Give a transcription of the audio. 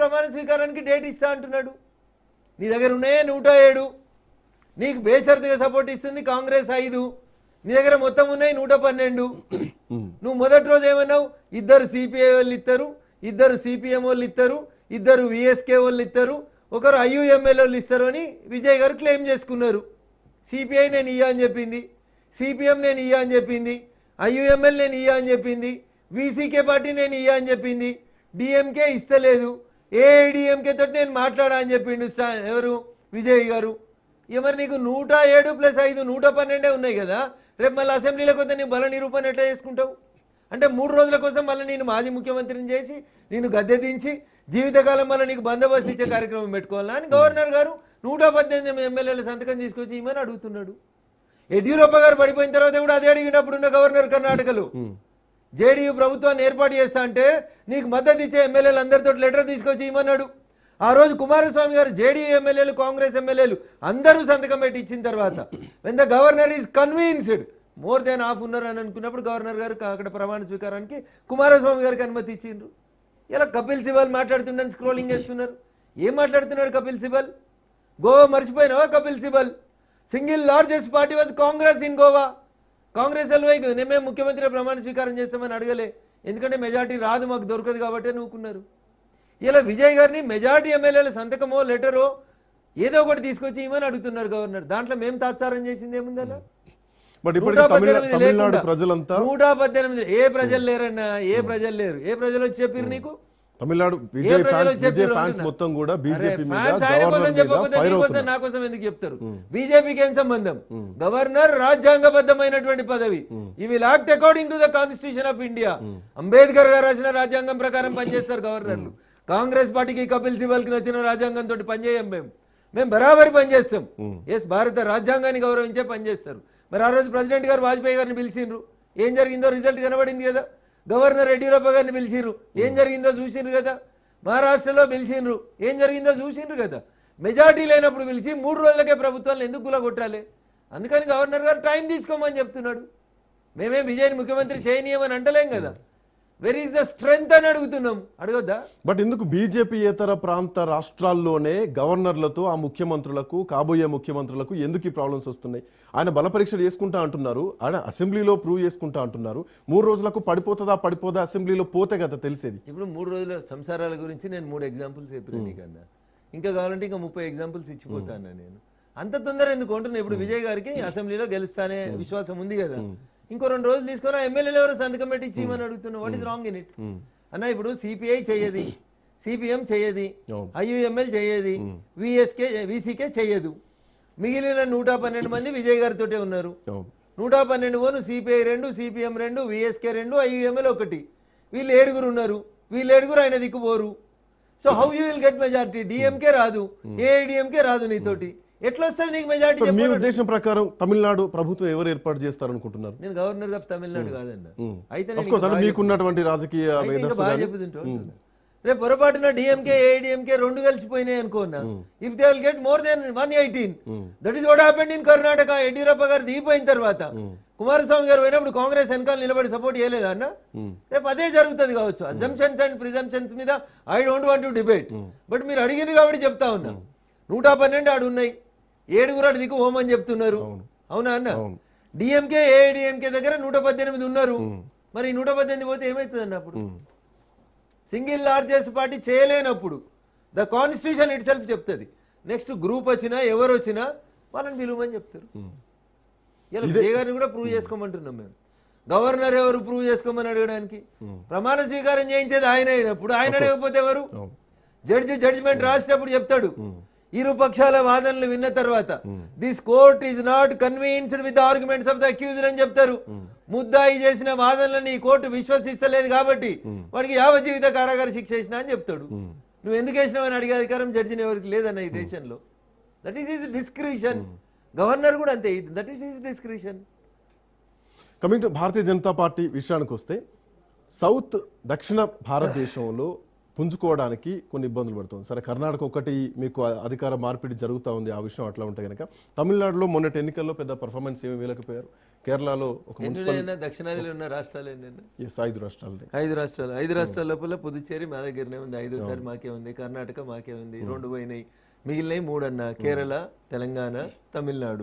ప్రమాణ స్వీకారానికి డేట్ ఇస్తా అంటున్నాడు. నీ దగ్గర ఉన్నాయే 107, నీకు బేషరతుగా సపోర్ట్ ఇస్తుంది కాంగ్రెస్ 5, నీ దగ్గర మొత్తం ఉన్నాయి 112. నువ్వు మొదటి రోజు ఏమన్నావు, 2 సిపిఐ వాళ్ళు ఇస్తారు, 2 సిపిఎం వాళ్ళు ఇస్తారు, 2 విఎస్కే వాళ్ళు ఇస్తారు, 1 ఐయుఎంఎల్ వాళ్ళు ఇస్తారు అని విజయ్ గారు క్లెయిమ్ చేసుకున్నారు. సిపిఐ నేను ఇయ్యా అని చెప్పింది, సిపిఎం నేను ఇయ్యా అని చెప్పింది, ఐయుఎంఎల్ నేను ఇయ్యా అని చెప్పింది, వీసీకే పార్టీ నేను ఇయ్యా అని చెప్పింది, డిఎంకే ఇస్తలేదు, ఏఐడిఎంకే తోటి నేను మాట్లాడా అని చెప్పిండు ఎవరు విజయ్ గారు. మరి నీకు 107 + 5 112 ఉన్నాయి కదా. రేపు మళ్ళీ అసెంబ్లీలో కొంత నీ బల నిరూపణ ఎట్లా చేసుకుంటావు? అంటే 3 రోజుల కోసం మళ్ళీ నేను మాజీ ముఖ్యమంత్రిని చేసి నేను గద్దె దించి జీవితకాలం మళ్ళీ నీకు బందోబస్తు ఇచ్చే కార్యక్రమం పెట్టుకోవాలా అని గవర్నర్ గారు 118 ఎమ్మెల్యేల సంతకం తీసుకొచ్చి ఇమని అడుగుతున్నాడు. యడ్యూరప్ప గారు పడిపోయిన తర్వాత కూడా అదే అడిగినప్పుడు ఉన్న గవర్నర్ కర్ణాటకలో జేడీయూ ప్రభుత్వాన్ని ఏర్పాటు చేస్తా అంటే నీకు మద్దతు ఇచ్చే ఎమ్మెల్యేలు అందరితో లెటర్ తీసుకొచ్చి ఇమ్మన్నాడు. ఆ రోజు కుమారస్వామి గారు జేడీయూ ఎమ్మెల్యేలు కాంగ్రెస్ ఎమ్మెల్యేలు అందరూ సంతకం పెట్టి ఇచ్చిన తర్వాత when the governor is convinced more than half ఉన్నారు అని అనుకున్నప్పుడు గవర్నర్ గారు అక్కడ ప్రమాణ స్వీకారానికి కుమారస్వామి గారికి అనుమతి ఇచ్చిండ్రు. ఇలా కపిల్ సిబల్ మాట్లాడుతుండని స్క్రోలింగ్ చేస్తున్నారు. ఏం మాట్లాడుతున్నాడు కపిల్ సిబల్? గోవా మర్చిపోయినావా Kapil Sibal? Single largest party was Congress in Goa. Congress ఎల్వైకి మేము ముఖ్యమంత్రి ప్రమాణ స్వీకారం చేస్తామని అడగలే, ఎందుకంటే మెజార్టీ రాదు మాకు దొరకదు కాబట్టి నూకున్నారు. ఇలా విజయ్ గారిని మెజార్టీ ఎమ్మెల్యేల సంతకమో లెటరో ఏదో ఒకటి తీసుకొచ్చి ఇమని అడుగుతున్నారు గవర్నర్. దాంట్లో మేము తాత్సారం చేసింది ఏముందన్నా? 118 ఏ ప్రజలు లేరన్నా, ఏ ప్రజలు లేరు. ఏ ప్రజలు వచ్చి చెప్పారు నీకు? తమిళనాడు విజయ్ ఫ్యాన్స్ మొత్తం కూడా బీజేపీ నా కోసం ఎందుకు చెప్తారు? బీజేపీకి ఏం సంబంధం? గవర్నర్ రాజ్యాంగబద్ధమైనటువంటి పదవి. ఈ will act according to the constitution of India. Ambedkar గారు రాసిన రాజ్యాంగం ప్రకారం పనిచేస్తారు గవర్నర్లు. కాంగ్రెస్ పార్టీకి కపిల్ సిబల్ కి నచ్చిన రాజ్యాంగం తోటి పనిచేయం. మేము బరాబరి పనిచేస్తాం. ఎస్, భారత రాజ్యాంగాన్ని గౌరవించే పనిచేస్తారు. మరి ఆ రోజు ప్రెసిడెంట్ గారు వాజ్పేయి గారిని పిలిచిండ్రు, ఏం జరిగిందో రిజల్ట్ కనబడింది కదా. గవర్నర్ యడ్యూరప్ప గారిని పిలిచిర్రు, ఏం జరిగిందో చూసిండ్రు కదా. మహారాష్ట్రలో పిలిచిండ్రు, ఏం జరిగిందో చూసిండ్రు కదా. మెజార్టీ లేనప్పుడు పిలిచి 3 రోజులకే ప్రభుత్వాలను ఎందుకు గులగొట్టాలి? అందుకని గవర్నర్ గారు టైం తీసుకోమని చెప్తున్నాడు. మేమేం విజయ్ని ముఖ్యమంత్రి చేయనీయమని అంటలేం కదా. వెర్ ఈస్ ద స్ట్రెంగ్త్ అని అడుగుతున్నాం, అడగొద్దా? బట్ ఎందుకు బీజేపీయేతర ప్రాంత రాష్ట్రాల్లోనే గవర్నర్లతో ఆ ముఖ్యమంత్రులకు, కాబోయే ముఖ్యమంత్రులకు ఎందుకు ఈ ప్రాబ్లమ్స్ వస్తున్నాయి? ఆయన బల పరీక్షలు చేసుకుంటా అంటున్నారు, ఆయన అసెంబ్లీలో ప్రూవ్ చేసుకుంటా అంటున్నారు. 3 రోజులకు పడిపోదా అసెంబ్లీలో పోతే కదా తెలిసేది. ఇప్పుడు 3 రోజుల సంసారాల గురించి నేను 3 ఎగ్జాంపుల్స్ చెప్పిన నీకన్నా. ఇంకా కావాలంటే ఇంకా 30 ఎగ్జాంపుల్స్ ఇచ్చిపోతాను నేను. అంత తొందర ఎందుకు అంటున్నా? ఇప్పుడు విజయ్ గారికి అసెంబ్లీలో గెలుస్తానే విశ్వాసం ఉంది కదా. ఇంకో 2 రోజులు తీసుకొని ఎమ్మెల్యేలు ఎవరు సంతకం పెట్టి ఇచ్చిమని అడుగుతున్నా. What is wrong in it అన్న? ఇప్పుడు సిపిఐ చెయ్యది, సిపిఎం చెయ్యది, ఐయుఎంఎల్ చెయ్యది, వీసీకే చెయ్యదు. మిగిలిన 112 మంది విజయ్ గారితో ఉన్నారు. 112 పోను సిపిఐ 2, సిపిఎం 2, విఎస్కే 2, ఐయుఎంఎల్ 1. వీళ్ళు 7 ఉన్నారు. వీళ్ళు 7 ఆయన దిక్కుపోరు. So how you will get majority? DMK రాదు, ఏఐడిఎంకే రాదు, నీతోటి ఎట్లా వస్తుంది నీకు మెజారిటీ? మీ ఉద్దేశం ప్రకారం తమిళనాడు ప్రభుత్వం ఎవరు ఏర్పాటు చేస్తారనుకుంటున్నారు? నేను గవర్నర్ ఆఫ్ తమిళనాడు కాదన్న. అయితే మీకున్నటువంటి రాజకీయ బాగా చెప్తుంటా. రేపు పొరపాటున డిఎంకే ఏఐడిఎంకే 2 కలిసిపోయినాయి అనుకోన్నా. If they will get more than 118, that is what happened in Karnataka. Yeddyurappa గారు దిగిపోయిన తర్వాత కుమారస్వామి గారు పోయినప్పుడు కాంగ్రెస్ వెనకాల నిలబడి సపోర్ట్ చేయలేదా అన్న? రేపు అదే జరుగుతుంది కావచ్చు. అజంప్షన్స్ అండ్ ప్రిజంప్షన్స్ మీద I don't want to debate, but మీరు అడిగింది కాబట్టి చెప్తా ఉన్నా. 112 ఆడు ఉన్నాయి, 7 ఆడు దిక్కు హోమని చెప్తున్నారు. అవునా అన్న? డిఎంకే ఏఐడిఎంకే దగ్గర 118 ఉన్నారు. మరి 118 పోతే ఏమవుతుంది అన్న? అప్పుడు సింగిల్ లార్జెస్ట్ పార్టీ చేయలేనప్పుడు ద కాన్స్టిట్యూషన్ ఇట్ సెల్ఫ్ చెప్తుంది. నెక్స్ట్ గ్రూప్ వచ్చినా ఎవరు వచ్చినా వాళ్ళని పిలువమని చెప్తారు. ఇలా విజయ్ గారిని కూడా ప్రూవ్ చేసుకోమంటున్నాం మేము. గవర్నర్ ఎవరు ప్రూవ్ చేసుకోమని అడగడానికి? ప్రమాణ స్వీకారం చేయించేది ఆయన అయినప్పుడు ఆయన అడగకపోతే ఎవరు? జడ్జిమెంట్ రాసేటప్పుడు చెప్తాడు, ఇరు పక్షాల వాదనలు విన్న తర్వాత this court is not convinced with the arguments of the accused అని చెప్తారు. ముద్దాయి చేసిన వాదనలను ఈ కోర్టు విశ్వసిస్తలేదు కాబట్టి వాడికి 50 జీవిత కారాగార శిక్ష వేసినా అని చెప్తాడు. నువ్వు ఎందుకు వేసినావని అడిగే అధికారం జడ్జిని ఎవరికి లేదన్న ఈ దేశంలో. That is his discretion. Governor కూడా అంతే, that is his discretion. Coming to Bharatiya Janata party విషయానికి వస్తే, సౌత్ దక్షిణ భారతదేశంలో పుంజుకోవడానికి కొన్ని ఇబ్బందులు పడుతుంది. సరే, కర్ణాటక ఒకటి మీకు అధికార మార్పిడి జరుగుతూ ఉంది, ఆ విషయం అట్లా ఉంటే కనుక తమిళనాడులో మొన్నటి ఎన్నికల్లో పెద్ద పర్ఫార్మెన్స్ ఏమి వేయలేకపోయారు. కేరళలో ఒక దక్షిణాదిలో ఉన్న రాష్ట్రాలు ఏంటంటే 5 రాష్ట్రాలు. 5 రాష్ట్రాల లోపల పుదుచ్చేరి మా దగ్గరనే ఉంది, 5సారి మాకే ఉంది. కర్ణాటక మాకే ఉంది, 2 పోయినాయి. మిగిలినవి 3 అన్న: కేరళ, తెలంగాణ, తమిళనాడు.